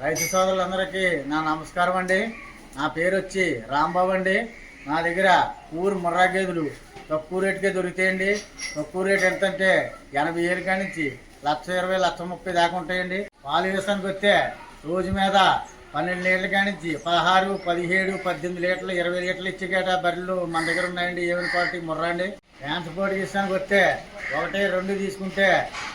రైతు సోదరులందరికీ నా నమస్కారం అండి. నా పేరు వచ్చి రాంబాబు అండి. నా దగ్గర ఊరు ముర్రా గేదెలు తక్కువ రేటుకే దొరుకుతాయండి. తక్కువ రేటు ఎంతంటే 80,000 కాడి నుంచి 1,20,000, 1,30,000 దాకా ఉంటాయండి. పాలు వేసానికి వస్తే రోజు మీద 12 లీటర్ల కాడి నుంచి 16, 17, 18 లీటర్లు, 20 లీటర్లు ఇచ్చే గేట బర్రెలు మన దగ్గర ఉన్నాయండి. ఏమైనా క్వాలిటీ ముర్రా అండి. ట్రాన్స్పోర్ట్ తీసానికి వస్తే 1, 2 తీసుకుంటే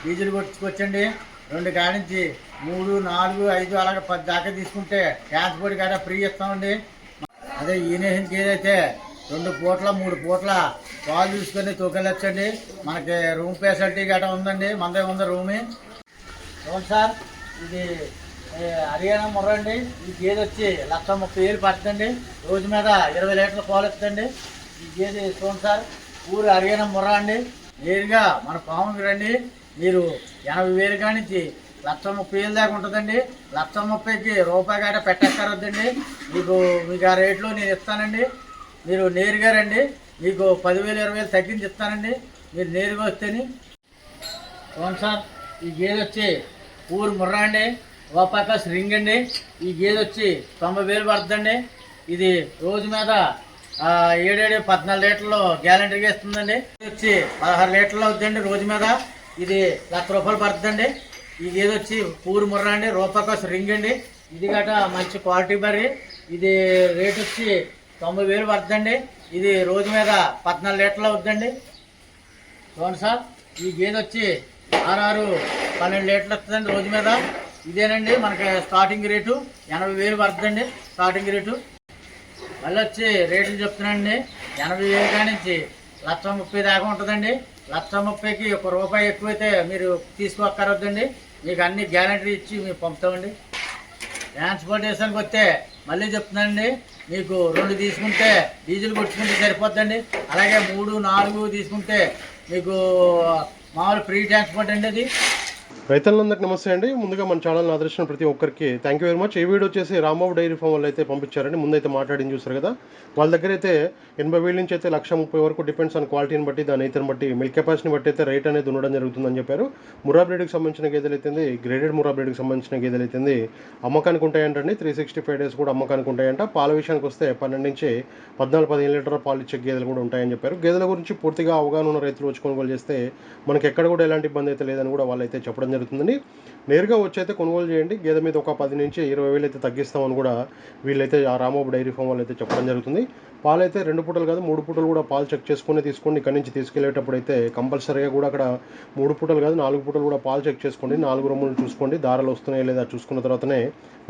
డీజిల్ కొట్టుకొచ్చండి. 2 కాడించి 3, 4, 5 అలాగే 10 దాకా తీసుకుంటే ట్రాన్స్పోర్ట్ గట్రా ఫ్రీ ఇస్తామండి. అదే ఈనేషన్కి ఏదైతే 2 పూట్ల 3 పూట్ల పాలు తీసుకొని తోకెళ్ళొచ్చండి. మనకి రూమ్ ఫెసిలిటీ గట్రా ఉందండి. మనదే ఉంది రూమ్. చూడండి సార్, ఇది హర్యానా ముర్రా అండి. ఈ గేదె వచ్చి 1,30,000 పడుతుందండి. రోజు మీద 20 లీటర్ల పాలు ఇస్తుందండి. ఈ గేదె చూడండి సార్, ఊరు హర్యానా ముర్రా అండి. నేరుగా మన పాముకి రండి. మీరు 80,000 కాడి నుంచి 1,30,000 దాకా ఉంటుందండి. 1,30,000కి రూపాయి గట్రా పెట్టక్కరొద్దండి. మీకు ఆ రేట్లో నేను ఇస్తానండి. మీరు నేరుగా రండి. మీకు 10,000, 20,000 తగ్గించి ఇస్తానండి. మీరు నేరుగా వస్తేని. అవును సార్, ఈ గేదె వచ్చి ఊరు ముర్రా అండి. ఓపాకాస్ రింగ్ అండి. ఈ గేదె వచ్చి 90,000 పడుతుందండి. ఇది రోజు మీద 7, 14 లీటర్లు గ్యారంటీగా ఇస్తుందండి. ఇది వచ్చి 16 లీటర్లు అవుతుందండి రోజు మీద. ఇది 1,00,000 రూపాయలు పడుతుందండి. ఈ గేదె వచ్చి ఊరు ముర్రా అండి. రూపాకాస్ రింగ్ అండి. ఇది గట మంచి క్వాలిటీ బర్రీ. ఇది రేట్ వచ్చి 90,000 పడుతుందండి. ఇది రోజు మీద 14 లీటర్లు అవుతుందండి. చూడండి సార్, ఈ గేదె వచ్చి 6, 12 లీటర్లు వస్తుందండి రోజు మీద. ఇదేనండి మనకి స్టార్టింగ్ రేటు. 80,000 పడుతుందండి స్టార్టింగ్ రేటు. మళ్ళీ వచ్చి రేట్లు చెప్తున్నానండి. 80,000 కాడి నుంచి 1,30,000 దాకా ఉంటుందండి. 1,30,000కి 1 రూపాయి ఎక్కువైతే మీరు తీసుకోక్కరొద్దండి. మీకు అన్ని గ్యారంటీ ఇచ్చి మేము పంపుతామండి. ట్రాన్స్పోర్టేషన్కి వస్తే మళ్ళీ చెప్తున్నానండి, మీకు 2 తీసుకుంటే డీజిల్ కొట్టుకుంటే సరిపోద్దండి. అలాగే 3, 4 తీసుకుంటే మీకు మామూలు ఫ్రీ ట్రాన్స్పోర్ట్ అండి. అది రైతులందరికీ నమస్తే అండి. ముందుగా మన ఛానల్ని ఆదర్శించిన ప్రతి ఒక్కరికి థ్యాంక్ యూ వెరీ మచ్. ఈ వీడియో వచ్చేసి రాంబాబు డైరీ ఫామ్ వాళ్ళు అయితే పంపించారండి. ముందైతే మాట్లాడి చూసారు కదా, వాళ్ళ దగ్గర అయితే 80,000 నుంచి అయితే 1,30,000 వరకు డిపెండ్స్ ఆన్ క్వాలిటీని బట్టి, దాని అయితే బట్టి, మిల్క్ కెపాసిటీని బట్టి అయితే రేట్ అనేది ఉండడం జరుగుతుందని చెప్పారు. ముర్రా బ్రీడ్కి సంబంధించిన గేదెలు అయితే గ్రేడెడ్ ముర్రా బ్రీడ్కి సంబంధించిన గేదెలు అయితే అమ్మకానికి ఉంటాయంటండి. 365 డేస్ కూడా అమ్మకానికి ఉంటాయంట. పాల విషయానికి వస్తే 12 నుంచి 14, 15 లీటర్ల పాలు ఇచ్చే గేదెలు కూడా ఉంటాయని చెప్పారు. గేదెల గురించి పూర్తిగా అవగాహన ఉన్న రైతులు వచ్చి కొనుగోలు చేస్తే మనకి ఎక్కడ కూడా ఎలాంటి ఇబ్బంది అయితే లేదని కూడా వాళ్ళైతే చెప్పడం జరుగుతుందండి. నేరుగా వచ్చి అయితే కొనుగోలు చేయండి. గేదె మీద ఒక 10 నుంచి 20,000 అయితే తగ్గిస్తామని కూడా వీళ్ళైతే ఆ రాంబాబు డైరీ ఫామ్ వాళ్ళు అయితే చెప్పడం జరుగుతుంది. పాలు అయితే 2 పూటలు కాదు 3 పూటలు కూడా పాలు చెక్ చేసుకుని తీసుకోండి. ఇక్కడి నుంచి తీసుకెళ్లేటప్పుడు అయితే కంపల్సరీగా కూడా అక్కడ 3 పూటలు కాదు 4 పూటలు కూడా పాలు చెక్ చేసుకోండి. 4 రొమ్ములు చూసుకోండి, దారాలు వస్తున్నాయా లేదా చూసుకున్న తర్వాతనే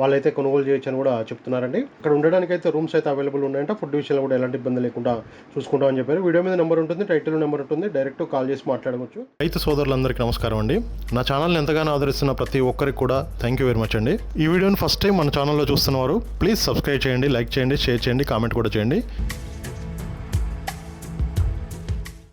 వాళ్ళైతే కొనుగోలు చేయొచ్చు అని కూడా చెప్తున్నారండి. ఇక్కడ ఉండడానికి అయితే రూమ్స్ అయితే అవైలబుల్ ఉన్నాయంట. ఫుడ్ విషయంలో కూడా ఎలాంటి ఇబ్బంది లేకుండా చూసుకుంటామని చెప్పారు. వీడియో మీద నెంబర్ ఉంటుంది, టైటిల్ నెంబర్ ఉంటుంది, డైరెక్ట్ కాల్ చేసి మాట్లాడవచ్చు. రైతు సోదరులందరికీ నమస్కారం అండి. నా ఛానల్ని ఎంతగానో ఆదరిస్తున్న ప్రతి ఒక్కరికి కూడా థ్యాంక్ యూ వెరీ మచ్ అండి. ఈ వీడియోని ఫస్ట్ టైం మన ఛానల్లో చూస్తున్నవారు ప్లీజ్ సబ్స్క్రైబ్ చేయండి, లైక్ చేయండి, షేర్ చేయండి, కామెంట్ కూడా చేయండి.